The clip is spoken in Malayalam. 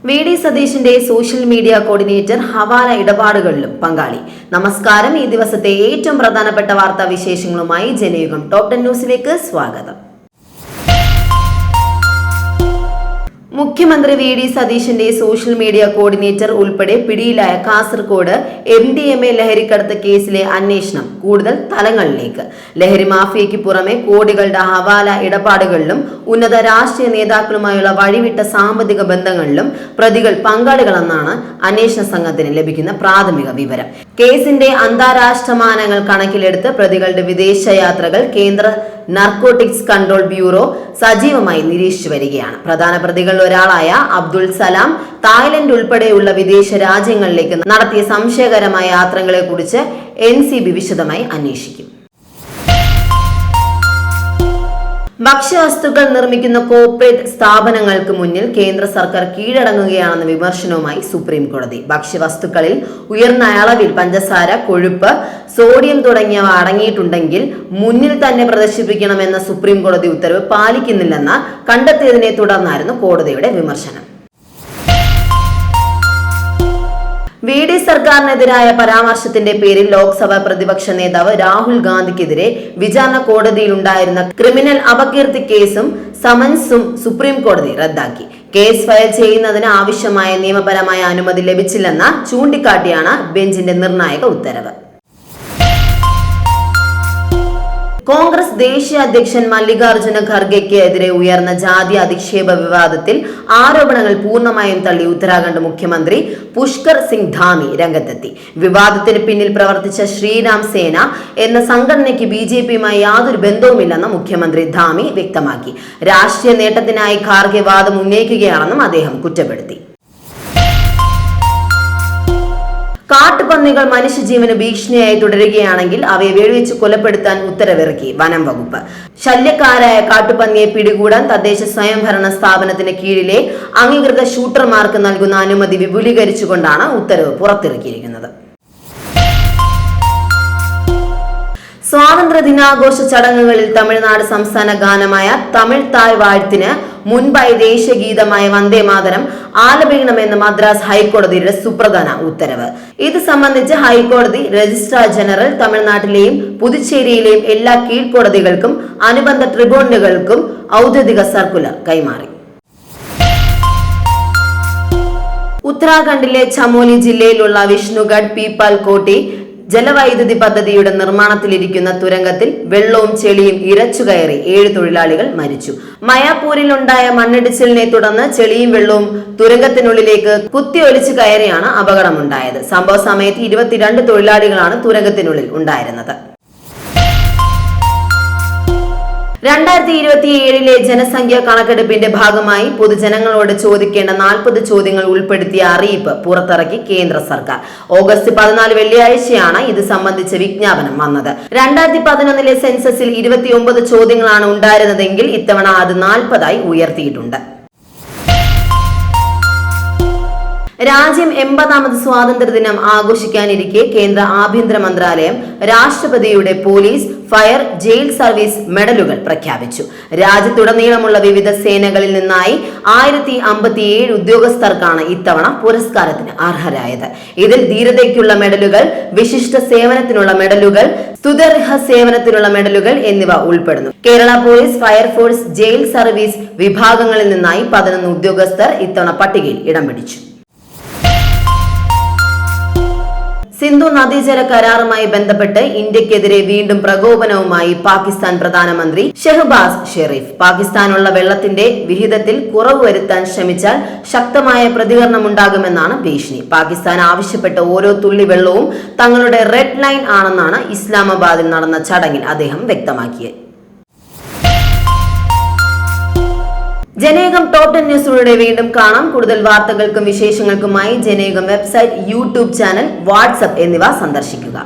VD സതീഷിന്റെ സോഷ്യൽ മീഡിയ കോർഡിനേറ്റർ ഹവാല ഇടപാടുകളിലും പങ്കാളി. നമസ്കാരം. ഈ ദിവസത്തെ ഏറ്റവും പ്രധാനപ്പെട്ട വാർത്താ വിശേഷങ്ങളുമായി ജനയുഗം ടോപ് 10 ന്യൂസിലേക്ക് സ്വാഗതം. മുഖ്യമന്ത്രി VD സതീഷിന്റെ സോഷ്യൽ മീഡിയ കോർഡിനേറ്റർ ഉൾപ്പെടെ പിടിയിലായ കാസർഗോഡ് MDMA ലഹരിക്കടത്ത് കേസിലെ അന്വേഷണം കൂടുതൽ തലങ്ങളിലേക്ക്. ലഹരി മാഫിയയ്ക്ക് പുറമെ കോടികളുടെ ഹവാല ഇടപാടുകളിലും ഉന്നത രാഷ്ട്രീയ നേതാക്കളുമായുള്ള വഴിവിട്ട സാമ്പത്തിക ബന്ധങ്ങളിലും പ്രതികൾ പങ്കാളികളെന്നാണ് അന്വേഷണ സംഘത്തിന് ലഭിക്കുന്ന പ്രാഥമിക വിവരം. കേസിന്റെ അന്താരാഷ്ട്ര മാനങ്ങൾ കണക്കിലെടുത്ത് പ്രതികളുടെ വിദേശയാത്രകൾ കേന്ദ്ര നാർക്കോട്ടിക്സ് കൺട്രോൾ ബ്യൂറോ സജീവമായി നിരീക്ഷിച്ചു വരികയാണ്. പ്രധാന പ്രതികളിൽ ഒരാളായ അബ്ദുൾ സലാം തായ്ലൻഡ് ഉൾപ്പെടെയുള്ള വിദേശ രാജ്യങ്ങളിലേക്ക് നടത്തിയ സംശയകരമായ യാത്രകളെ കുറിച്ച് NCB വിശദമായി അന്വേഷിക്കും. ഭക്ഷ്യവസ്തുക്കൾ നിർമ്മിക്കുന്ന കോർപ്പറേറ്റ് സ്ഥാപനങ്ങൾക്ക് മുന്നിൽ കേന്ദ്ര സർക്കാർ കീഴടങ്ങുകയാണെന്ന വിമർശനവുമായി സുപ്രീം കോടതി. ഭക്ഷ്യവസ്തുക്കളിൽ ഉയർന്ന അളവിൽ പഞ്ചസാര, കൊഴുപ്പ്, സോഡിയം തുടങ്ങിയവ അടങ്ങിയിട്ടുണ്ടെങ്കിൽ മുന്നിൽ തന്നെ പ്രദർശിപ്പിക്കണമെന്ന സുപ്രീം കോടതി ഉത്തരവ് പാലിക്കുന്നില്ലെന്ന് കണ്ടെത്തിയതിനെ തുടർന്നായിരുന്നു കോടതിയുടെ വിമർശനം. VD സർക്കാരിനെതിരായ പരാമർശത്തിന്റെ പേരിൽ ലോക്സഭാ പ്രതിപക്ഷ നേതാവ് രാഹുൽ ഗാന്ധിക്കെതിരെ വിചാരണ കോടതിയിലുണ്ടായിരുന്ന ക്രിമിനൽ അപകീർത്തി കേസും സമൻസും സുപ്രീം കോടതി റദ്ദാക്കി. കേസ് ഫയൽ ചെയ്യുന്നതിന് ആവശ്യമായ നിയമപരമായ അനുമതി ലഭിച്ചില്ലെന്ന് ചൂണ്ടിക്കാട്ടിയാണ് ബെഞ്ചിന്റെ നിർണായക ഉത്തരവ്. കോൺഗ്രസ് ദേശീയ അധ്യക്ഷൻ മല്ലികാർജുന ഖർഗെയ്ക്ക് എതിരെ ഉയർന്ന ജാതി അധിക്ഷേപ വിവാദത്തിൽ ആരോപണങ്ങൾ പൂർണ്ണമായും തള്ളി ഉത്തരാഖണ്ഡ് മുഖ്യമന്ത്രി പുഷ്കർ സിംഗ് ധാമി രംഗത്തെത്തി. വിവാദത്തിന് പിന്നിൽ പ്രവർത്തിച്ച ശ്രീരാം സേന എന്ന സംഘടനയ്ക്ക് BJPയുമായി യാതൊരു ബന്ധവുമില്ലെന്ന് മുഖ്യമന്ത്രി ധാമി വ്യക്തമാക്കി. രാഷ്ട്രീയ നേട്ടത്തിനായി ഖാർഗെ വാദം ഉന്നയിക്കുകയാണെന്നും അദ്ദേഹം കുറ്റപ്പെടുത്തി. കാട്ടുപന്നികൾ മനുഷ്യജീവന് ഭീഷണിയായി തുടരുകയാണെങ്കിൽ അവയെ വെടിവെച്ച് കൊലപ്പെടുത്താൻ ഉത്തരവിറക്കി വനം വകുപ്പ്. ശല്യക്കാരായ കാട്ടുപന്നിയെ പിടികൂടാൻ തദ്ദേശ സ്വയംഭരണ സ്ഥാപനത്തിന് കീഴിലെ അംഗീകൃത ഷൂട്ടർമാർക്ക് നൽകുന്ന അനുമതി വിപുലീകരിച്ചുകൊണ്ടാണ് ഉത്തരവ് പുറത്തിറക്കിയിരിക്കുന്നത്. സ്വാതന്ത്ര്യ ദിനാഘോഷ ചടങ്ങുകളിൽ തമിഴ്നാട് സംസ്ഥാന ഗാനമായ തമിഴ് തായ് വാഴ്ത്തിന് മുൻപായി ദേശീയ ഗീതമായ വന്ദേ മാതരം ആലപിക്കണമെന്ന് മദ്രാസ് ഹൈക്കോടതിയുടെ സുപ്രധാന ഉത്തരവ്. ഇത് സംബന്ധിച്ച് ഹൈക്കോടതി രജിസ്ട്രാർ ജനറൽ തമിഴ്നാട്ടിലെയും പുതുച്ചേരിയിലെയും എല്ലാ കീഴ്ക്കോടതികൾക്കും അനുബന്ധ ട്രിബ്യൂണലുകൾക്കും ഔദ്യോഗിക സർക്കുലർ കൈമാറി. ഉത്തരാഖണ്ഡിലെ ചമോലി ജില്ലയിലുള്ള വിഷ്ണുഗഡ് പീപ്പാൽകോട്ടി ജലവൈദ്യുതി പദ്ധതിയുടെ നിർമ്മാണത്തിലിരിക്കുന്ന തുരങ്കത്തിൽ വെള്ളവും ചെളിയും ഇരച്ചുകയറി 7 തൊഴിലാളികൾ മരിച്ചു. മയാപൂരിലുണ്ടായ മണ്ണിടിച്ചിലിനെ തുടർന്ന് ചെളിയും വെള്ളവും തുരങ്കത്തിനുള്ളിലേക്ക് കുത്തിയൊലിച്ചു കയറിയാണ് അപകടമുണ്ടായത്. സംഭവ സമയത്ത് 22 തൊഴിലാളികളാണ് തുരങ്കത്തിനുള്ളിൽ ഉണ്ടായിരുന്നത്. 2027 ജനസംഖ്യാ കണക്കെടുപ്പിന്റെ ഭാഗമായി പൊതുജനങ്ങളോട് ചോദിക്കേണ്ട 40 ചോദ്യങ്ങൾ ഉൾപ്പെടുത്തിയ അറിയിപ്പ് പുറത്തിറക്കി കേന്ദ്ര സർക്കാർ. ഓഗസ്റ്റ് 14 വെള്ളിയാഴ്ചയാണ് ഇത് സംബന്ധിച്ച വിജ്ഞാപനം വന്നത്. 2011 സെൻസസിൽ 29 ചോദ്യങ്ങളാണ് ഉണ്ടായിരുന്നതെങ്കിൽ ഇത്തവണ അത് 40 ഉയർത്തിയിട്ടുണ്ട്. രാജ്യം 80ാമത് സ്വാതന്ത്ര്യദിനം ആഘോഷിക്കാനിരിക്കെ കേന്ദ്ര ആഭ്യന്തര മന്ത്രാലയം രാഷ്ട്രപതിയുടെ പോലീസ്, ഫയർ, ജയിൽ സർവീസ് മെഡലുകൾ പ്രഖ്യാപിച്ചു. രാജ്യത്തുടനീളമുള്ള വിവിധ സേനകളിൽ നിന്നായി 1057 ഉദ്യോഗസ്ഥർക്കാണ് ഇത്തവണ പുരസ്കാരത്തിന് അർഹരായത്. ഇതിൽ ധീരതയ്ക്കുള്ള മെഡലുകൾ, വിശിഷ്ട സേവനത്തിനുള്ള മെഡലുകൾ, സ്തുത്യർഹ സേവനത്തിനുള്ള മെഡലുകൾ എന്നിവ ഉൾപ്പെടുന്നു. Kerala police, fire force, jail service വിഭാഗങ്ങളിൽ നിന്നായി 11 ഉദ്യോഗസ്ഥർ ഇത്തവണ പട്ടികയിൽ ഇടം പിടിച്ചു. സിന്ധു നദീജല കരാറുമായി ബന്ധപ്പെട്ട് ഇന്ത്യക്കെതിരെ വീണ്ടും പ്രകോപനവുമായി പാകിസ്ഥാൻ പ്രധാനമന്ത്രി ഷെഹ്ബാസ് ഷെരീഫ്. പാകിസ്ഥാനുള്ള വെള്ളത്തിന്റെ വിഹിതത്തിൽ കുറവ് വരുത്താൻ ശ്രമിച്ചാൽ ശക്തമായ പ്രതികരണമുണ്ടാകുമെന്നാണ് ഭീഷണി. പാകിസ്ഥാൻ ആവശ്യപ്പെട്ട ഓരോ തുള്ളി വെള്ളവും തങ്ങളുടെ റെഡ് ലൈൻ ആണെന്നാണ് ഇസ്ലാമാബാദിൽ നടന്ന ചടങ്ങിൽ അദ്ദേഹം വ്യക്തമാക്കിയത്. ജനയുഗം ടോപ് 10 ന്യൂസിലൂടെ വീണ്ടും കാണാം. കൂടുതൽ വാർത്തകൾക്കും വിശേഷങ്ങൾക്കുമായി Janayugom website, YouTube channel, WhatsApp എന്നിവ സന്ദർശിക്കുക.